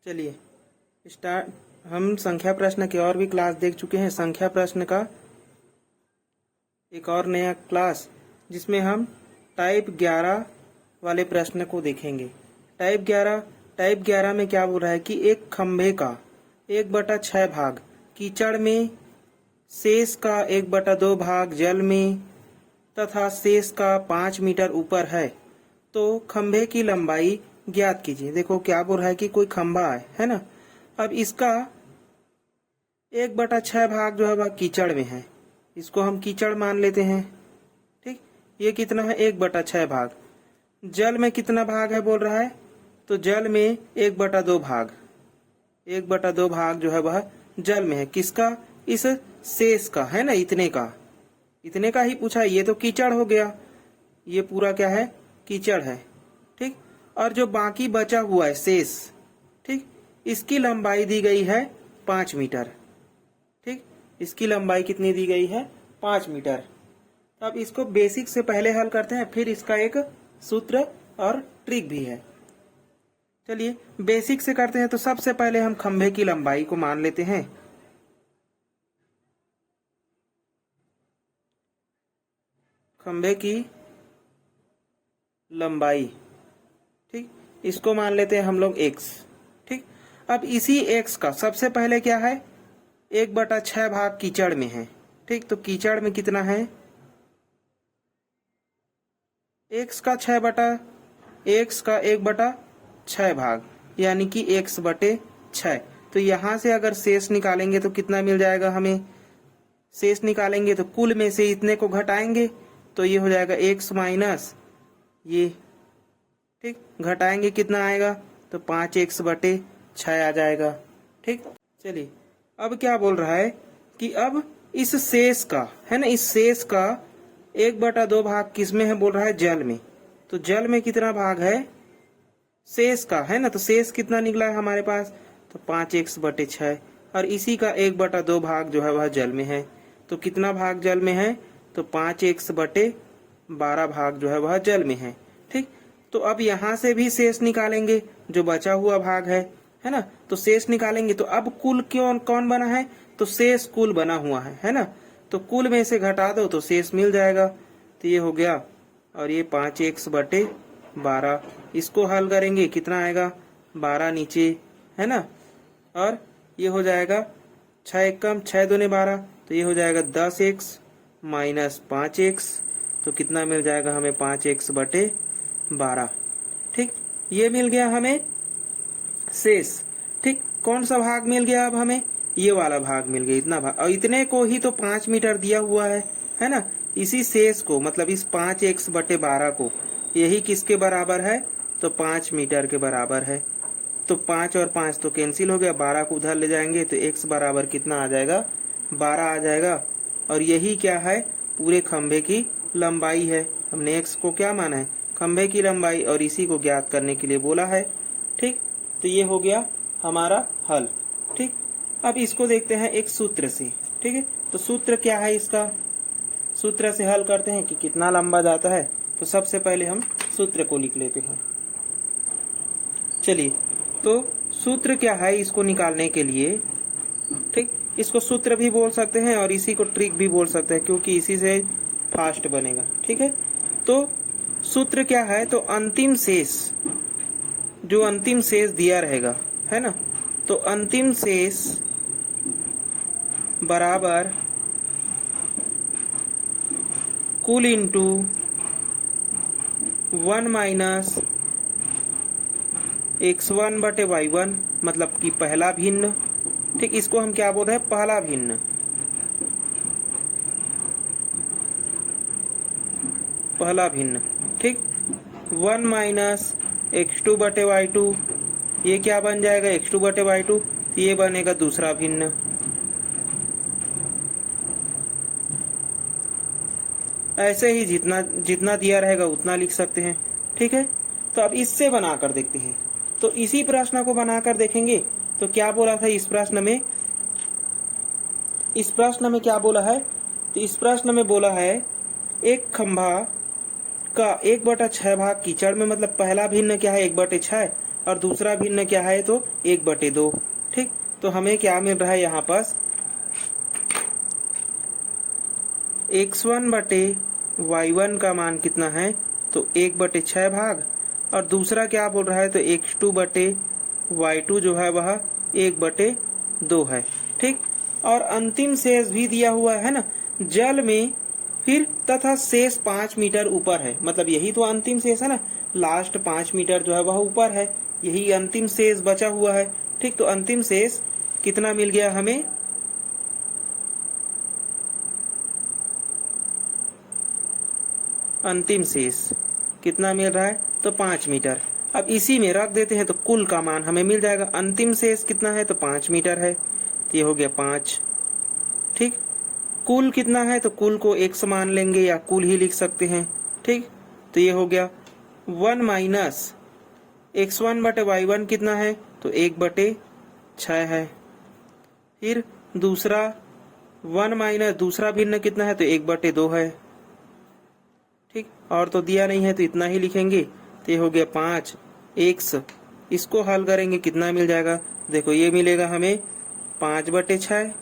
चलिए स्टार्ट। हम संख्या प्रश्न के और भी क्लास देख चुके हैं। संख्या प्रश्न का एक और नया क्लास जिसमें हम टाइप 11 वाले प्रश्न को देखेंगे। टाइप 11 में क्या बोल रहा है कि एक खंभे का 1/6 भाग कीचड़ में, शेष का 1/2 भाग जल में तथा शेष का 5 मीटर ऊपर है, तो खंभे की लंबाई ज्ञात कीजिए। देखो क्या बोल रहा है कि कोई खंभा है ना। अब इसका 1/6 भाग जो है वह कीचड़ में है, इसको हम कीचड़ मान लेते हैं। ठीक, ये कितना है 1/6 भाग। जल में कितना भाग है बोल रहा है, तो जल में 1/2 भाग, 1/2 भाग जो है वह जल में है। किसका? इस शेष का है ना, इतने का ही पूछा। ये तो कीचड़ हो गया, ये पूरा क्या है कीचड़ है। ठीक, और जो बाकी बचा हुआ है शेष, ठीक, इसकी लंबाई दी गई है 5 मीटर। ठीक, इसकी लंबाई कितनी दी गई है 5 मीटर। अब इसको बेसिक से पहले हल करते हैं, फिर इसका एक सूत्र और ट्रिक भी है। चलिए बेसिक से करते हैं। तो सबसे पहले हम खंभे की लंबाई को मान लेते हैं। खंभे की लंबाई, ठीक, इसको मान लेते हैं हम लोग x। ठीक, अब इसी x का सबसे पहले क्या है 1/6 भाग कीचड़ में है। ठीक, तो कीचड़ में कितना है x का 1/6 भाग, यानी कि x/6। तो यहां से अगर शेष निकालेंगे तो कितना मिल जाएगा हमें। शेष निकालेंगे तो कुल में से इतने को घटाएंगे, तो ये हो जाएगा x माइनस ये। ठीक, घटाएंगे कितना आएगा, तो 5x/6 आ जाएगा। ठीक, चलिए अब क्या बोल रहा है कि अब इस शेष का है ना, इस शेष का 1/2 भाग किसमें है बोल रहा है जल में। तो जल में कितना भाग है शेष का है ना, तो शेष कितना निकला है हमारे पास, तो 5x/6। और इसी का 1/2 भाग जो है वह जल में है। तो कितना भाग जल में है, तो 5x/12 भाग जो है वह जल में है। ठीक, तो अब यहां से भी शेष निकालेंगे, जो बचा हुआ भाग है ना। तो शेष निकालेंगे तो अब कुल कौन बना है, तो शेष कुल बना हुआ है ना। तो कुल में से घटा दो तो शेष मिल जाएगा। तो ये हो गया, और ये 5x/12। इसको हल करेंगे कितना आएगा 12 नीचे है ना, और ये हो जाएगा 6 1 कम 6 दूने 12, तो ये हो जाएगा 10x माइनस 5x। तो कितना मिल जाएगा हमें 5x/12। ठीक, ये मिल गया हमें शेष। ठीक, कौन सा भाग मिल गया अब हमें, ये वाला भाग मिल गया, इतना भाग। और इतने को ही तो 5 मीटर दिया हुआ है ना। इसी शेष को मतलब इस 5x/12 को, यही किसके बराबर है, तो 5 मीटर के बराबर है। तो 5 और 5 तो कैंसिल हो गया, 12 को उधर ले जाएंगे तो x बराबर कितना आ जाएगा 12 आ जाएगा। और यही क्या है पूरे खंभे की लंबाई है। हमने x को क्या माना है खंभे की लंबाई, और इसी को ज्ञात करने के लिए बोला है। ठीक, तो ये हो गया हमारा हल। ठीक, अब इसको देखते हैं एक सूत्र से। ठीक है, तो सूत्र क्या है इसका, सूत्र से हल करते हैं कि कितना लंबा जाता है। तो सबसे पहले हम सूत्र को लिख लेते हैं। चलिए, तो सूत्र क्या है इसको निकालने के लिए। ठीक, इसको सूत्र भी बोल सकते हैं और इसी को ट्रिक भी बोल सकते हैं, क्योंकि इसी से फास्ट बनेगा। ठीक है, तो सूत्र क्या है, तो अंतिम शेष, जो अंतिम शेष दिया रहेगा है ना, तो अंतिम शेष बराबर कुल इंटू 1 माइनस x1/y1, मतलब कि पहला भिन्न। ठीक, इसको हम क्या बोल रहे हैं, पहला भिन्न। पहला भिन्न। ठीक, 1 माइनस x2/y2, ये क्या बन जाएगा x2/y2, ये बनेगा दूसरा भिन्न। ऐसे ही जितना जितना दिया रहेगा उतना लिख सकते हैं। ठीक है, तो अब इससे बनाकर देखते हैं। तो इसी प्रश्न को बनाकर देखेंगे। तो क्या बोला था इस प्रश्न में, क्या बोला है, तो इस प्रश्न में बोला है एक खंभा का 1/6 भाग कीचड़ में, मतलब पहला भिन्न क्या है 1/6, और दूसरा भिन्न क्या है तो 1/2। ठीक, तो हमें क्या मिल रहा है यहाँ पास x1 बटे y1 का मान कितना है तो 1/6 भाग, और दूसरा क्या बोल रहा है तो x2 बटे y2 जो है वह 1/2 है। ठीक, और अंतिम शेष भी दिया हुआ है ना जल में, फिर तथा शेष 5 मीटर ऊपर है, मतलब यही तो अंतिम शेष है ना, लास्ट 5 मीटर जो है वह ऊपर है, यही अंतिम शेष बचा हुआ है। ठीक, तो अंतिम शेष कितना मिल गया हमें, अंतिम शेष कितना मिल रहा है तो 5 मीटर। अब इसी में रख देते हैं तो कुल का मान हमें मिल जाएगा। अंतिम शेष कितना है तो 5 मीटर है, तो ये हो गया 5। ठीक, कुल कितना है तो कुल को x मान लेंगे या कुल ही लिख सकते हैं। ठीक, तो ये हो गया 1 माइनस x1 बटे y1 कितना है तो 1/6 है। फिर दूसरा 1 माइनस दूसरा भिन्न कितना है तो 1/2 है। ठीक, और तो दिया नहीं है तो इतना ही लिखेंगे, तो ये हो गया 5x। इसको हल करेंगे कितना मिल जाएगा, देखो ये मिलेगा हमें 5/6,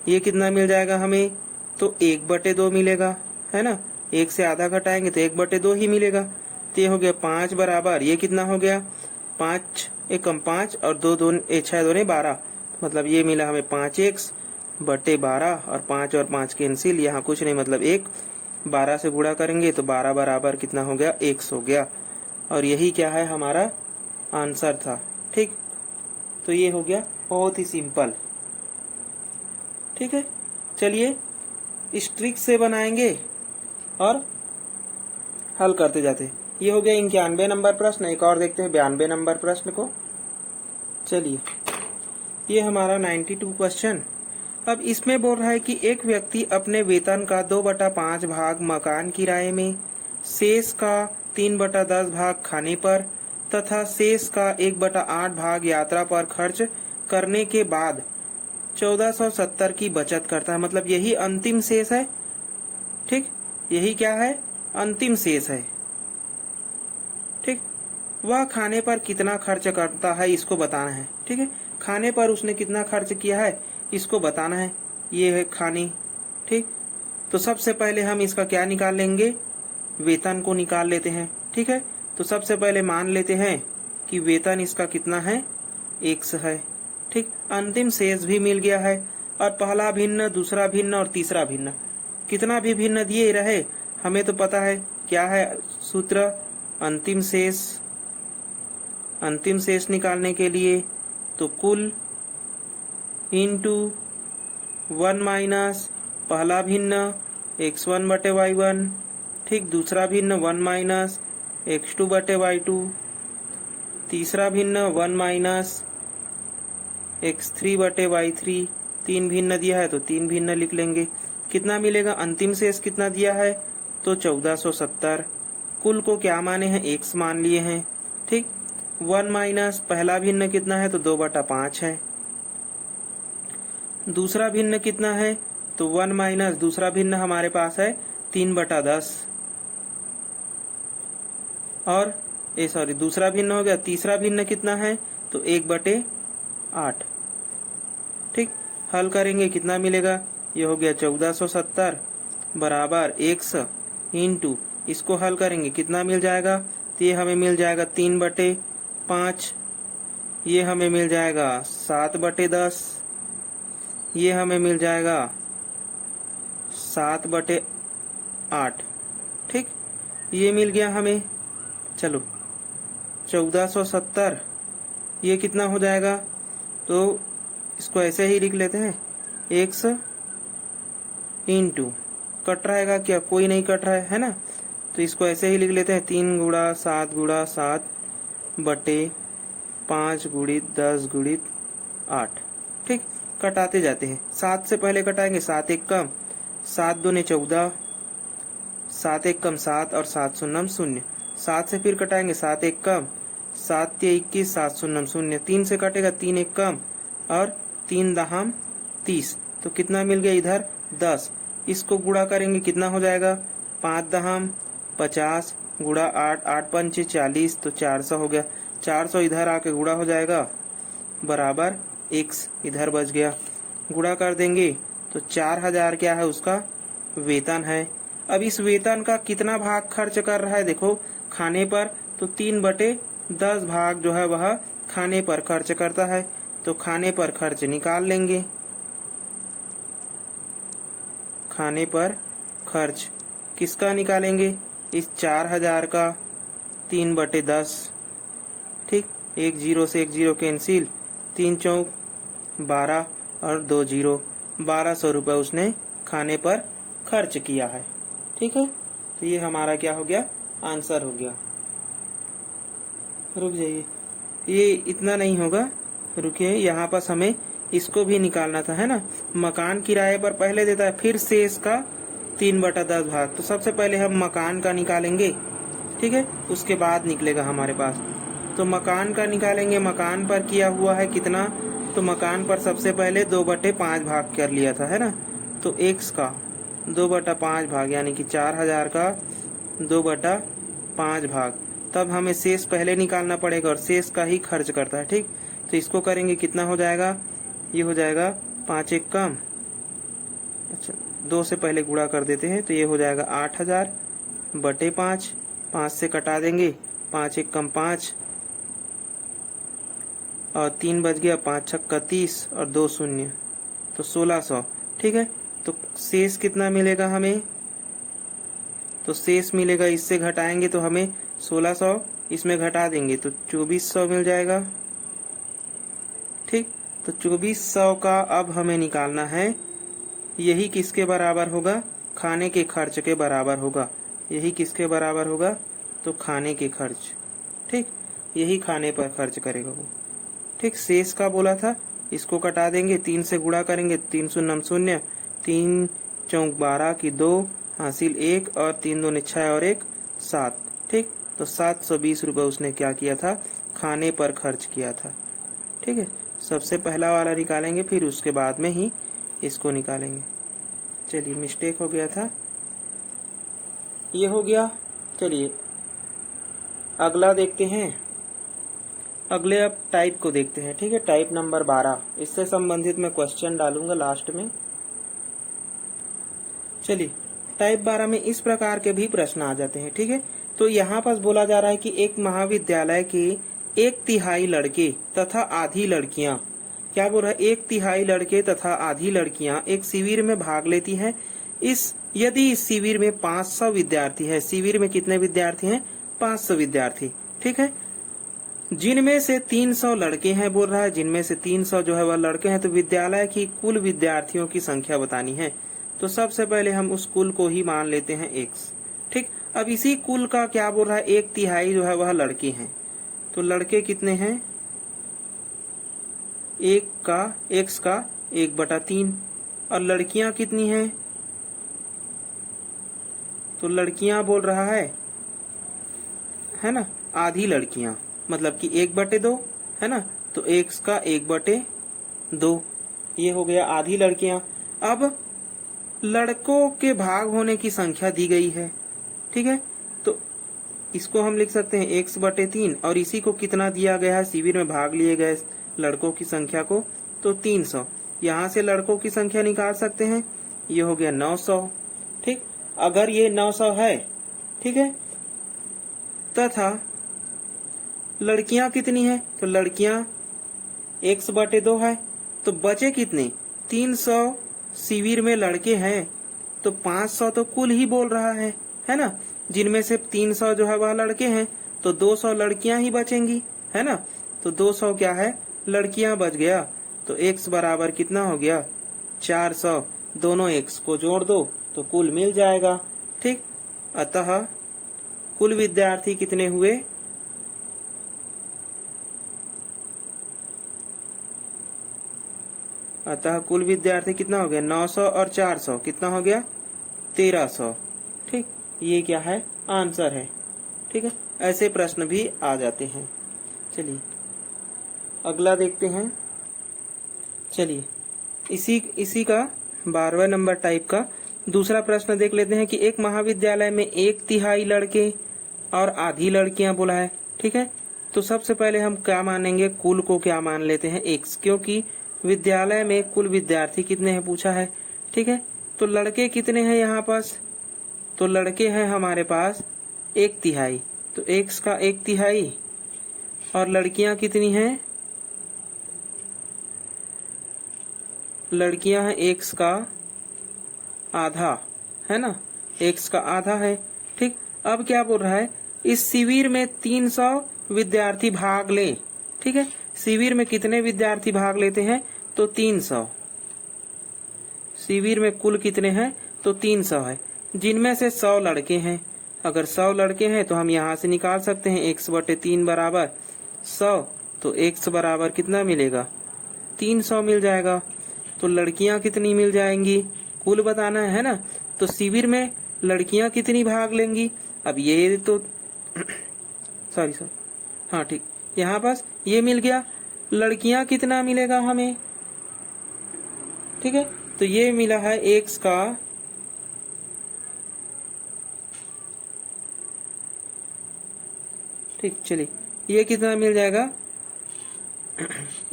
ये कितना मिल जाएगा हमें तो 1/2 मिलेगा, है ना, 1 से आधा घटाएंगे तो 1/2 ही मिलेगा। तो ये हो गया 5 बराबर ये कितना हो गया 5 एकम 5 और 6 दूने 12, मतलब ये मिला हमें 5x/12, और 5 और 5 कैंसिल, यहाँ कुछ नहीं मतलब 1, 12 से गुणा करेंगे तो 12 बराबर कितना हो गया x हो गया, और यही क्या है हमारा आंसर था। ठीक, तो ये हो गया बहुत ही सिंपल। ठीक है, चलिए इस ट्रिक से बनाएंगे और हल करते जाते। ये हो गया 91 नंबर प्रश्न। एक और देखते हैं 92 नंबर प्रश्न को। चलिए, ये हमारा 92 क्वेश्चन। अब इसमें बोल रहा है कि एक व्यक्ति अपने वेतन का 2/5 भाग मकान किराए में, शेष का 3/10 भाग खाने पर तथा शेष का 1/8 भाग यात्रा पर खर्च करने के बाद 1470 की बचत करता है, मतलब यही अंतिम शेष है। ठीक, यही क्या है अंतिम शेष है। ठीक, वह खाने पर कितना खर्च करता है इसको बताना है। ठीक है, खाने पर उसने कितना खर्च किया है इसको बताना है। ये है खाने। ठीक, तो सबसे पहले हम इसका क्या निकाल लेंगे, वेतन को निकाल लेते हैं। ठीक है, तो सबसे पहले मान लेते हैं कि वेतन इसका कितना है x है। ठीक, अंतिम शेष भी मिल गया है, और पहला भिन्न, दूसरा भिन्न और तीसरा भिन्न, कितना भी भिन्न दिए रहे हमें तो पता है क्या है सूत्र, अंतिम शेष। अंतिम शेष निकालने के लिए तो कुल इंटू 1 माइनस पहला भिन्न x1 बटे y1, ठीक, दूसरा भिन्न 1 माइनस x2 बटे y2, तीसरा भिन्न 1 माइनस x3 बटे y3, 3 भिन्न दिया है तो 3 भिन्न लिख लेंगे। कितना मिलेगा, अंतिम शेष कितना दिया है तो 1470। कुल को क्या माने हैं x मान लिए हैं। ठीक, 1 माइनस पहला भिन्न कितना है तो 2/5 है, दूसरा भिन्न कितना है तो 1 माइनस दूसरा भिन्न हमारे पास है 3/10, और दूसरा भिन्न हो गया, तीसरा भिन्न कितना है तो 1/8। ठीक, हल करेंगे कितना मिलेगा, ये हो गया 1470 बराबर x इंटू, इसको हल करेंगे कितना मिल जाएगा, तो ये हमें मिल जाएगा 3/5, ये हमें मिल जाएगा 7/10, ये हमें मिल जाएगा 7/8। ठीक, ये मिल गया हमें। चलो 1470 ये कितना हो जाएगा, तो इसको ऐसे ही लिख लेते हैं x इंटू, कट रहेगा क्या, कोई नहीं कट रहा है ना, तो इसको ऐसे ही लिख लेते हैं 3 गुणा 7 गुणा 7 बटे 5 गुणित 10 गुणित 8। ठीक, कटाते जाते हैं, 7 से पहले कटाएंगे 7 एक कम, 7 दूने 14, 7 एक कम 7 और 7 शून्यम 0, 7 से फिर कटाएंगे 7 एक कम, 7 ते 21, 7 शून्यम 0, 3 से कटेगा 3 एक कम और 3 दहाम 30, तो कितना मिल गया इधर 10। इसको गुणा करेंगे कितना हो जाएगा, 5 दहाम 50 गुणा 8, 8 पंचे 40, तो 400 हो गया। 400 इधर आके गुणा हो जाएगा बराबर x इधर बच गया, गुणा कर देंगे तो 4000 क्या है उसका वेतन है। अब इस वेतन का कितना भाग खर्च कर रहा है देखो खाने पर, तो 3/10 भाग जो है वह खाने पर खर्च करता है। तो खाने पर खर्च निकाल लेंगे, खाने पर खर्च किसका निकालेंगे, इस 4000 का 3/10। ठीक, 1 0 से 1 0 कैंसिल, 3 चौक 12 और 2 0, 1200 रुपये उसने खाने पर खर्च किया है। ठीक है, तो ये हमारा क्या हो गया, आंसर हो गया। रुक जाइए, ये इतना नहीं होगा, रुकिए, यहाँ पास हमें इसको भी निकालना था, है ना। मकान किराए पर पहले देता है, फिर शेष का 3/10 भाग। तो सबसे पहले हम मकान का निकालेंगे, ठीक है, उसके बाद निकलेगा हमारे पास। तो मकान का निकालेंगे, मकान पर किया हुआ है कितना, तो मकान पर सबसे पहले 2/5 भाग कर लिया था, है ना। तो x का 2/5 भाग यानी कि 4000 का 2/5 भाग, तब हमें शेष पहले निकालना पड़ेगा और शेष का ही खर्च करता है। ठीक, तो इसको करेंगे कितना हो जाएगा, ये हो जाएगा 5 1 कम, अच्छा 2 से पहले गुणा कर देते हैं, तो ये हो जाएगा 8000/5, 5 से कटा देंगे, 5 1 कम 5 और 3 बच गया, 5 6 30 और 2 0, तो 1600। ठीक है, तो शेष कितना मिलेगा हमें, तो शेष मिलेगा, इससे घटाएंगे तो हमें 1600, इसमें घटा देंगे तो 2400 मिल जाएगा। ठीक, तो 2400 का अब हमें निकालना है, यही किसके बराबर होगा, खाने के खर्च के बराबर होगा। यही किसके बराबर होगा, तो खाने के खर्च। ठीक, यही खाने पर खर्च करेगा वो। ठीक, शेष का बोला था, इसको कटा देंगे, 3 से गुणा करेंगे, 3 0 0, 3 चौक 12 की 2 हासिल 1 और 3 2 6 और 1 7। ठीक, तो 720 रुपये उसने क्या किया था, खाने पर खर्च किया था। ठीक है, सबसे पहला वाला निकालेंगे, फिर उसके बाद में ही इसको निकालेंगे। चलिए, मिस्टेक हो गया था, ये हो गया। चलिए अगला देखते हैं, अगले अब टाइप को देखते हैं। ठीक है, टाइप नंबर 12, इससे संबंधित मैं क्वेश्चन डालूंगा लास्ट में। चलिए, टाइप 12 में इस प्रकार के भी प्रश्न आ जाते हैं। ठीक है, तो यहाँ पर बोला जा रहा है कि एक महाविद्यालय के 1/3 लड़के तथा आधी लड़कियां, क्या बोल रहा है, 1/3 लड़के तथा आधी लड़कियां एक शिविर में भाग लेती हैं। यदि इस शिविर में 500 विद्यार्थी है, शिविर में कितने विद्यार्थी हैं, 500 विद्यार्थी। ठीक है, जिनमें से 300 लड़के हैं, बोल रहा है जिनमें से 300 जो है वह लड़के हैं, तो विद्यालय की कुल विद्यार्थियों की संख्या बतानी है। तो सबसे पहले हम उस कुल को ही मान लेते हैं x। ठीक, अब इसी कुल का क्या बोल रहा है, 1/3 जो है वह लड़के हैं। तो लड़के कितने हैं, x का 1/3, और लड़कियां कितनी हैं, तो लड़कियां बोल रहा है ना, आधी लड़कियां, मतलब कि 1/2, है ना। तो x का 1/2, ये हो गया आधी लड़कियां। अब लड़कों के भाग होने की संख्या दी गई है। ठीक है, तो इसको हम लिख सकते हैं x/3, और इसी को कितना दिया गया है, शिविर में भाग लिए गए लड़कों की संख्या को, तो 300। यहाँ से लड़कों की संख्या निकाल सकते हैं, ये हो गया 900। ठीक, अगर ये 900 है, ठीक है, तथा लड़कियां कितनी है, तो लड़कियां x/2 है, तो बचे कितने, 300 शिविर में लड़के हैं, तो 500 तो कुल ही बोल रहा है ना, जिनमें से 300 जो है वह लड़के हैं, तो 200 लड़कियां ही बचेंगी, है ना। तो 200 क्या है, लड़कियां बच गया। तो x बराबर कितना हो गया, 400, दोनों x को जोड़ दो तो कुल मिल जाएगा। ठीक, अतः कुल विद्यार्थी कितने हुए, अतः कुल विद्यार्थी कितना हो गया, 900 और 400 कितना हो गया, 1300। ठीक, ये क्या है, आंसर है। ठीक है, ऐसे प्रश्न भी आ जाते हैं। चलिए अगला देखते हैं। चलिए इसी का 12वें नंबर टाइप का दूसरा प्रश्न देख लेते हैं कि एक महाविद्यालय में 1/3 लड़के और आधी लड़कियां बोला है। ठीक है, तो सबसे पहले हम क्या मानेंगे, कुल को क्या मान लेते हैं x, क्योंकि विद्यालय में कुल विद्यार्थी कितने हैं पूछा है। ठीक है, तो लड़के कितने हैं यहाँ पास, तो लड़के हैं हमारे पास 1/3, तो x का 1/3 और लड़कियां कितनी हैं, लड़कियां हैं x का आधा, है ना, x का आधा है। ठीक, अब क्या बोल रहा है, इस शिविर में 300 विद्यार्थी भाग ले। ठीक है, शिविर में कितने विद्यार्थी भाग लेते हैं, तो 300। शिविर में कुल कितने हैं, तो 300 है, जिनमें से 100 लड़के हैं। अगर 100 लड़के हैं तो हम यहाँ से निकाल सकते हैं x/3 बराबर 100, तो x बराबर कितना मिलेगा, 300 मिल जाएगा। तो लड़कियां कितनी मिल जाएंगी, कुल बताना है ना, तो शिविर में लड़कियां कितनी भाग लेंगी। अब ये तो सॉरी हाँ ठीक, यहाँ पास ये मिल गया, लड़कियां कितना मिलेगा हमें। ठीक है, तो ये मिला है x का ठीक, चलिए ये कितना मिल जाएगा,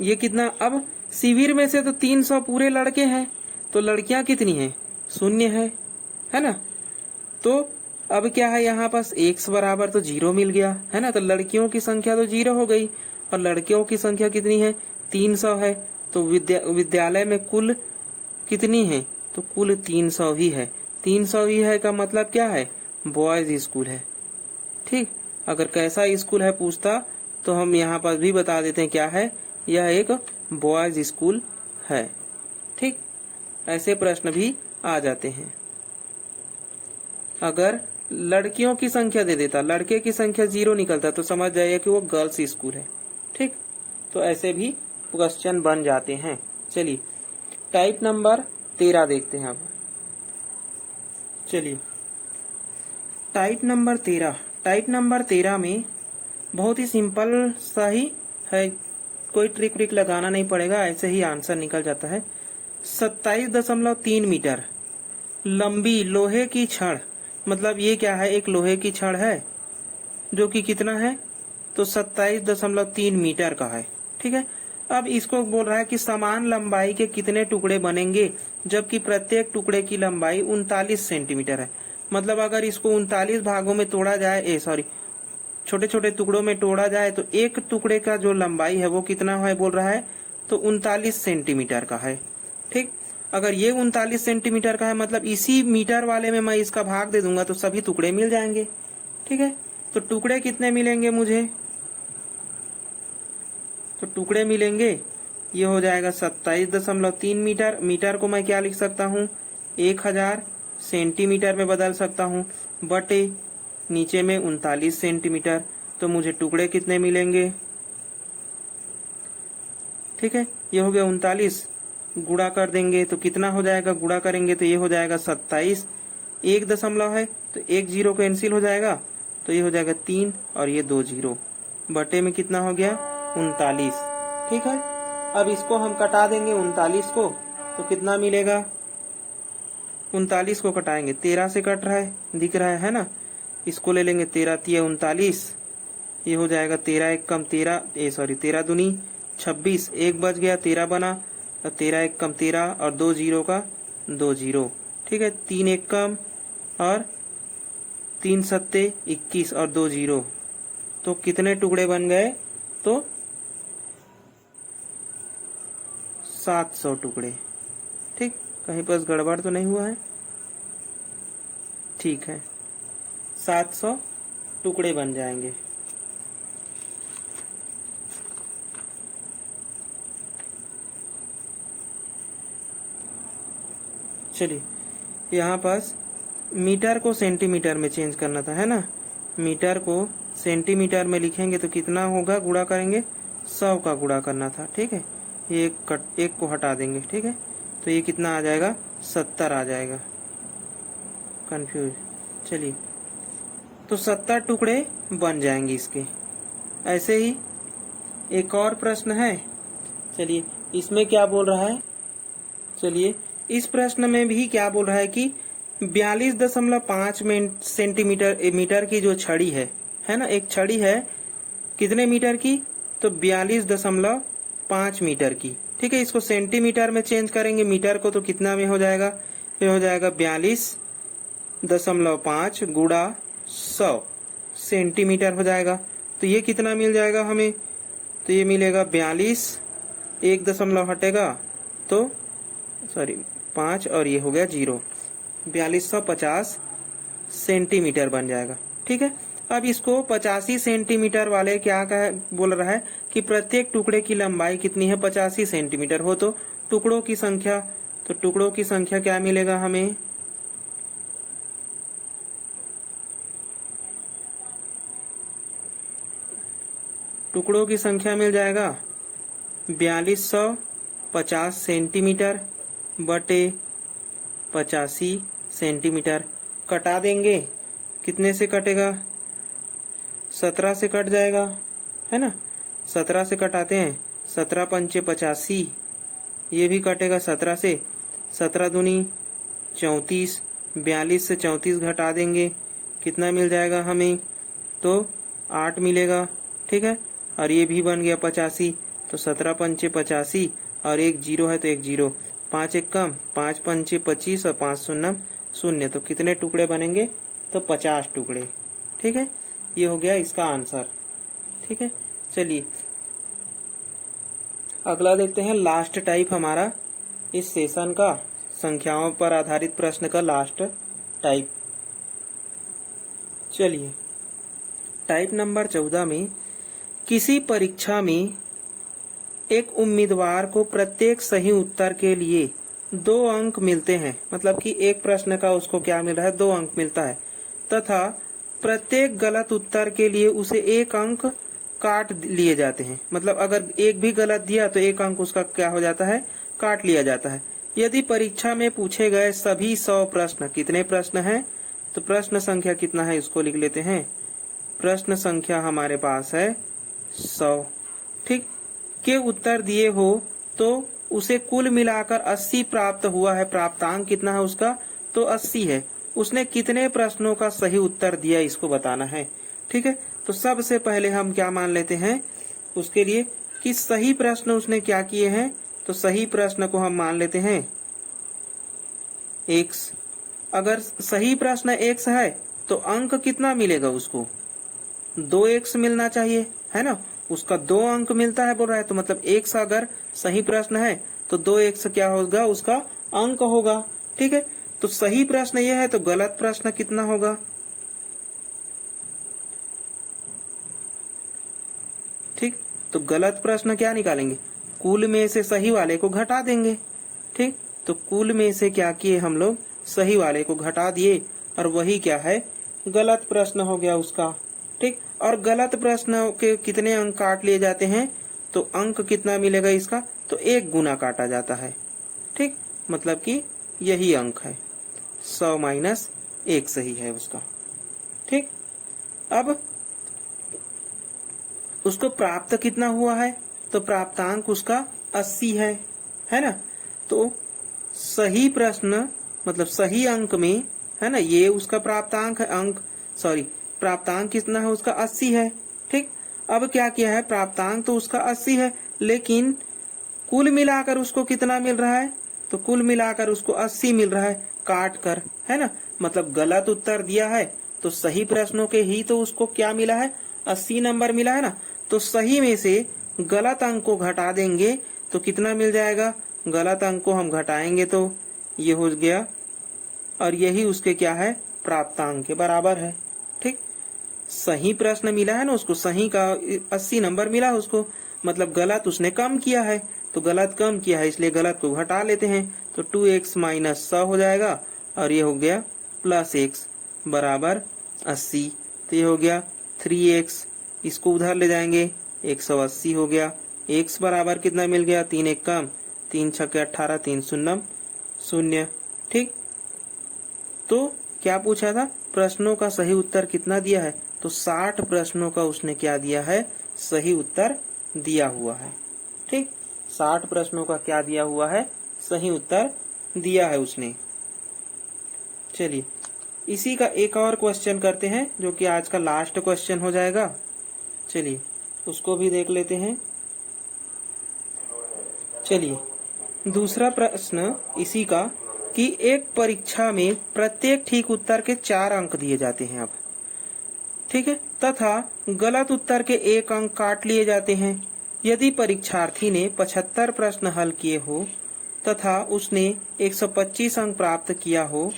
ये कितना, अब शिविर में से तो 300 पूरे लड़के हैं, तो लड़कियां कितनी हैं, 0 है ना। तो अब क्या है यहाँ पास, x बराबर तो 0 मिल गया, है ना, तो लड़कियों की संख्या तो 0 हो गई और लड़कियों की संख्या कितनी है, 300 है। तो विद्यालय में कुल कितनी है, तो कुल 300 ही है। 300 ही है का मतलब क्या है, बॉयज स्कूल है। ठीक, अगर कैसा स्कूल है पूछता तो हम यहाँ पर भी बता देते हैं क्या है, यह एक बॉयज स्कूल है। ठीक, ऐसे प्रश्न भी आ जाते हैं। अगर लड़कियों की संख्या दे देता, लड़के की संख्या 0 निकलता, तो समझ जाइए कि वो गर्ल्स स्कूल है। ठीक, तो ऐसे भी क्वेश्चन बन जाते हैं। चलिए टाइप नंबर 13 देखते हैं अब। चलिए टाइप नंबर 13 में बहुत ही सिंपल सा ही है, कोई ट्रिक व्रिक लगाना नहीं पड़ेगा, ऐसे ही आंसर निकल जाता है। 27.3 मीटर लंबी लोहे की छड़, मतलब ये क्या है, एक लोहे की छड़ है जो कि कितना है, तो 27.3 मीटर का है। ठीक है, अब इसको बोल रहा है कि समान लंबाई के कितने टुकड़े बनेंगे, जबकि प्रत्येक टुकड़े की लंबाई 39 सेंटीमीटर है। मतलब अगर इसको 39 भागों में तोड़ा जाए, छोटे छोटे टुकड़ों में तोड़ा जाए, तो एक टुकड़े का जो लंबाई है वो कितना है बोल रहा है, तो 39 सेंटीमीटर का है। ठीक, अगर ये 39 सेंटीमीटर का है, मतलब इसी मीटर वाले में मैं इसका भाग दे दूंगा तो सभी टुकड़े मिल जाएंगे। ठीक है, तो टुकड़े कितने मिलेंगे मुझे, तो टुकड़े मिलेंगे, ये हो जाएगा 27.3 मीटर। मीटर को मैं क्या लिख सकता हूँ, 1000 सेंटीमीटर में बदल सकता हूँ, बटे नीचे में 39 सेंटीमीटर। तो मुझे टुकड़े कितने मिलेंगे, ठीक है, ये हो गया 39, गुणा कर देंगे तो कितना हो जाएगा, गुणा करेंगे तो ये हो जाएगा 27, 1 दशमलव है तो 1 0 कैंसिल हो जाएगा, तो ये हो जाएगा 3 और ये 2 0, बटे में कितना हो गया 39। ठीक है, अब इसको हम कटा देंगे 39 को, तो कितना मिलेगा, 39 को कटाएंगे, 13 से कट रहा है, दिख रहा है ना, इसको ले लेंगे, 13 3 39, ये हो जाएगा 13 1 कम 13 दूनी 26, 1 बच गया 13 बना, 13 1 कम 13 और 2 0 का 2 0। ठीक है, 3 1 कम और 3 7 21 और 2 0, तो कितने टुकड़े बन गए, तो 700 टुकड़े। ठीक, कहीं पर गड़बड़ तो नहीं हुआ है, ठीक है, 700 टुकड़े बन जाएंगे। चलिए यहाँ पास मीटर को सेंटीमीटर में चेंज करना था, है ना, मीटर को सेंटीमीटर में लिखेंगे तो कितना होगा, गुणा करेंगे 100 का गुणा करना था। ठीक है, ये एक को हटा देंगे। ठीक है, तो ये कितना आ जाएगा, 70 आ जाएगा, कंफ्यूज। चलिए, तो 70 टुकड़े बन जाएंगे इसके। ऐसे ही एक और प्रश्न है, चलिए इसमें क्या बोल रहा है, चलिए इस प्रश्न में भी क्या बोल रहा है कि 42.5 सेंटीमीटर मीटर की जो छड़ी है ना, एक छड़ी है कितने मीटर की? तो 42.5 मीटर की। ठीक है, इसको सेंटीमीटर में चेंज करेंगे मीटर को, तो कितना में हो जाएगा? ये हो जाएगा 42.5 गुणा 100 सेंटीमीटर हो जाएगा। तो ये कितना मिल जाएगा हमें? तो ये मिलेगा 42, एक दशमलव हटेगा तो सॉरी 5 और ये हो गया 0, 4250 सेंटीमीटर बन जाएगा। ठीक है, अब इसको 85 सेंटीमीटर वाले क्या बोल रहा है कि प्रत्येक टुकड़े की लंबाई कितनी है? 85 सेंटीमीटर हो तो टुकड़ों की संख्या, तो टुकड़ों की संख्या क्या मिलेगा हमें? टुकड़ों की संख्या मिल जाएगा 4250 सेंटीमीटर बटे 85 सेंटीमीटर। कटा देंगे, कितने से कटेगा? 17 से कट जाएगा, है ना। 17 से कटाते हैं, 17 पंचे 85, ये भी कटेगा 17 से, 17 दूनी 34, 42 से 34 घटा देंगे, कितना मिल जाएगा हमें? तो 8 मिलेगा। ठीक है, और ये भी बन गया 85, तो 17 पंचे 85 और एक 0 है तो एक 0, 5 एक कम, 5 पंचे 25 और 5 शून्य 0, तो कितने टुकड़े बनेंगे? तो 50 टुकड़े। ठीक है, ये हो गया इसका आंसर। ठीक है, चलिए अगला देखते हैं, लास्ट टाइप हमारा इस सेशन का, संख्याओं पर आधारित प्रश्न का लास्ट टाइप। चलिए, टाइप नंबर 14 में, किसी परीक्षा में एक उम्मीदवार को प्रत्येक सही उत्तर के लिए 2 अंक मिलते हैं, मतलब कि एक प्रश्न का उसको क्या मिल रहा है? 2 अंक मिलता है, तथा प्रत्येक गलत उत्तर के लिए उसे 1 अंक काट लिए जाते हैं। मतलब अगर एक भी गलत दिया तो 1 अंक उसका क्या हो जाता है? काट लिया जाता है। यदि परीक्षा में पूछे गए सभी 100 प्रश्न, कितने प्रश्न हैं? तो प्रश्न संख्या कितना है इसको लिख लेते हैं। प्रश्न संख्या हमारे पास है 100, ठीक, के उत्तर दिए हो तो उसे कुल मिलाकर 80 प्राप्त हुआ है। प्राप्तांक कितना है उसका? तो 80 है। उसने कितने प्रश्नों का सही उत्तर दिया, इसको बताना है। ठीक है, तो सबसे पहले हम क्या मान लेते हैं उसके लिए कि सही प्रश्न उसने क्या किए हैं? तो सही प्रश्न को हम मान लेते हैं x। अगर सही प्रश्न x है तो अंक कितना मिलेगा उसको? 2x मिलना चाहिए, है ना। उसका 2 अंक मिलता है बोल रहा है, तो मतलब x अगर सही प्रश्न है तो 2x क्या होगा? उसका अंक होगा। ठीक है, तो सही प्रश्न ये है, तो गलत प्रश्न कितना होगा? ठीक, तो गलत प्रश्न क्या निकालेंगे? कुल में से सही वाले को घटा देंगे। ठीक, तो कुल में से क्या किए हम लोग? सही वाले को घटा दिए, और वही क्या है? गलत प्रश्न हो गया उसका। ठीक, और गलत प्रश्न के कितने अंक काट लिए जाते हैं? तो अंक कितना मिलेगा इसका? तो 1 गुना काटा जाता है। ठीक, मतलब कि यही अंक है, 100 माइनस 1 सही है उसका। ठीक, अब उसको प्राप्त कितना हुआ है? तो प्राप्तांक उसका 80 है ना। तो सही प्रश्न मतलब सही अंक में, है ना, ये उसका प्राप्तांक है, अंक सॉरी प्राप्तांक कितना है उसका? 80 है। ठीक, अब क्या किया है? प्राप्तांक तो उसका 80 है, लेकिन कुल मिलाकर उसको कितना मिल रहा है? तो कुल मिलाकर उसको 80 मिल रहा है काट कर, है ना। मतलब गलत उत्तर दिया है तो सही प्रश्नों के ही तो उसको क्या मिला है? 80 नंबर मिला है ना। तो सही में से गलत अंक को घटा देंगे तो कितना मिल जाएगा? गलत अंक को हम घटाएंगे तो ये हो गया, और यही उसके क्या है? प्राप्तांक के बराबर है। ठीक, सही प्रश्न मिला है ना उसको, सही का 80 नंबर मिला उसको, मतलब गलत उसने कम किया है, तो गलत कम किया है इसलिए गलत को घटा लेते हैं, तो 2x माइनस 100 हो जाएगा, और ये हो गया प्लस x बराबर 80। तो ये हो गया 3x, इसको उधर ले जाएंगे, 180 हो गया। x बराबर कितना मिल गया? 3 एक कम, 3 छक्के 18, 3 शून्य 0। ठीक, तो क्या पूछा था? प्रश्नों का सही उत्तर कितना दिया है? तो 60 प्रश्नों का उसने क्या दिया है? सही उत्तर दिया हुआ है। ठीक, 60 प्रश्नों का क्या दिया हुआ है? सही उत्तर दिया है उसने। चलिए इसी का एक और क्वेश्चन करते हैं, जो कि आज का लास्ट क्वेश्चन हो जाएगा। चलिए उसको भी देख लेते हैं। चलिए, दूसरा प्रश्न इसी का कि एक परीक्षा में प्रत्येक ठीक उत्तर के 4 अंक दिए जाते हैं अब, ठीक है, तथा गलत उत्तर के 1 अंक काट लिए जाते हैं। यदि परीक्षार्थी ने 75 प्रश्न हल किए हो तथा उसने 125 अंक प्राप्त किया हो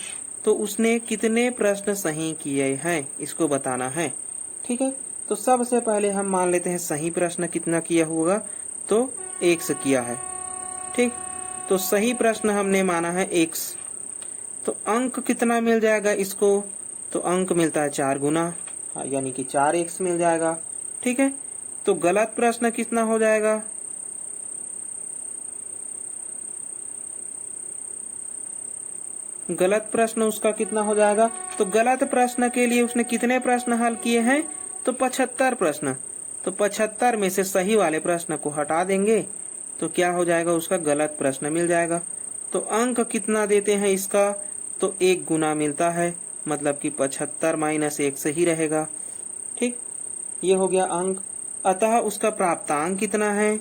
तो उसने कितने प्रश्न सही किए हैं, इसको बताना है। ठीक है, तो सबसे पहले हम मान लेते हैं सही प्रश्न कितना किया होगा, तो 1 किया है। ठीक, तो सही प्रश्न हमने माना है 1, तो अंक कितना मिल जाएगा इसको, तो अंक मिलता है 4 गुना, यानी कि 4x मिल जाएगा। ठीक है, तो गलत प्रश्न कितना हो जाएगा, गलत प्रश्न उसका कितना हो जाएगा, तो गलत प्रश्न के लिए उसने कितने प्रश्न हल किए हैं, तो 75 प्रश्न। तो 75 में से सही वाले प्रश्न को हटा देंगे तो क्या हो जाएगा, उसका गलत प्रश्न मिल जाएगा। तो अंक कितना देते हैं इसका, तो 1 गुना मिलता है, मतलब कि 75 - 1 से ही रहेगा। ठीक, ये हो गया अंक। अतः उसका प्राप्तांक कितना है,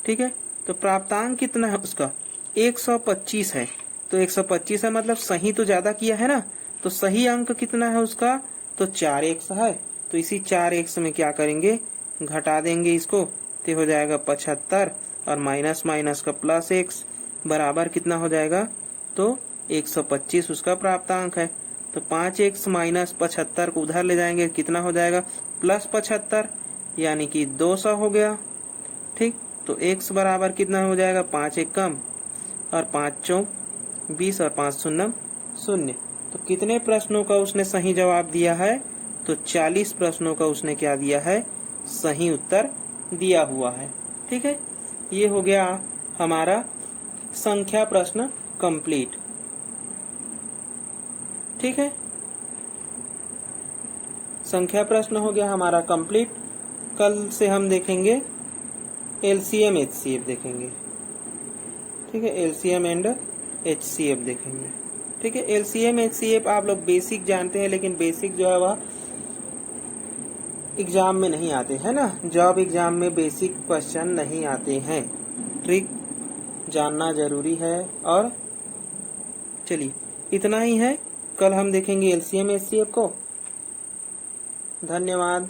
ठीक है, तो प्राप्तांक कितना है उसका, 125 है। तो 125 है, मतलब सही तो ज्यादा किया है ना, तो सही अंक कितना है उसका, तो 4x है। तो इसी 4x में क्या करेंगे, घटा देंगे इसको, तो हो जाएगा 75 और माइनस माइनस का +x बराबर कितना हो जाएगा, तो 125 उसका प्राप्तांक है। तो 5x - 75 को उधर ले जाएंगे, कितना हो जाएगा, +75, यानी कि 200 हो गया। ठीक, तो x बराबर कितना हो जाएगा, 5 1 कम और 5 4 20 और 5 0 0। तो कितने प्रश्नों का उसने सही जवाब दिया है, तो 40 प्रश्नों का उसने क्या दिया है, सही उत्तर दिया हुआ है। ठीक है, ये हो गया हमारा संख्या प्रश्न कंप्लीट। ठीक है, संख्या प्रश्न हो गया हमारा कंप्लीट। कल से हम देखेंगे LCM HCF देखेंगे। ठीक है, LCM एंड HCF देखेंगे। ठीक है, LCM HCF आप लोग बेसिक जानते हैं, लेकिन बेसिक जो है वह एग्जाम में नहीं आते हैं ना, जॉब एग्जाम में बेसिक क्वेश्चन नहीं आते हैं, ट्रिक जानना जरूरी है। और चलिए इतना ही है, कल हम देखेंगे LCM HCF को। धन्यवाद।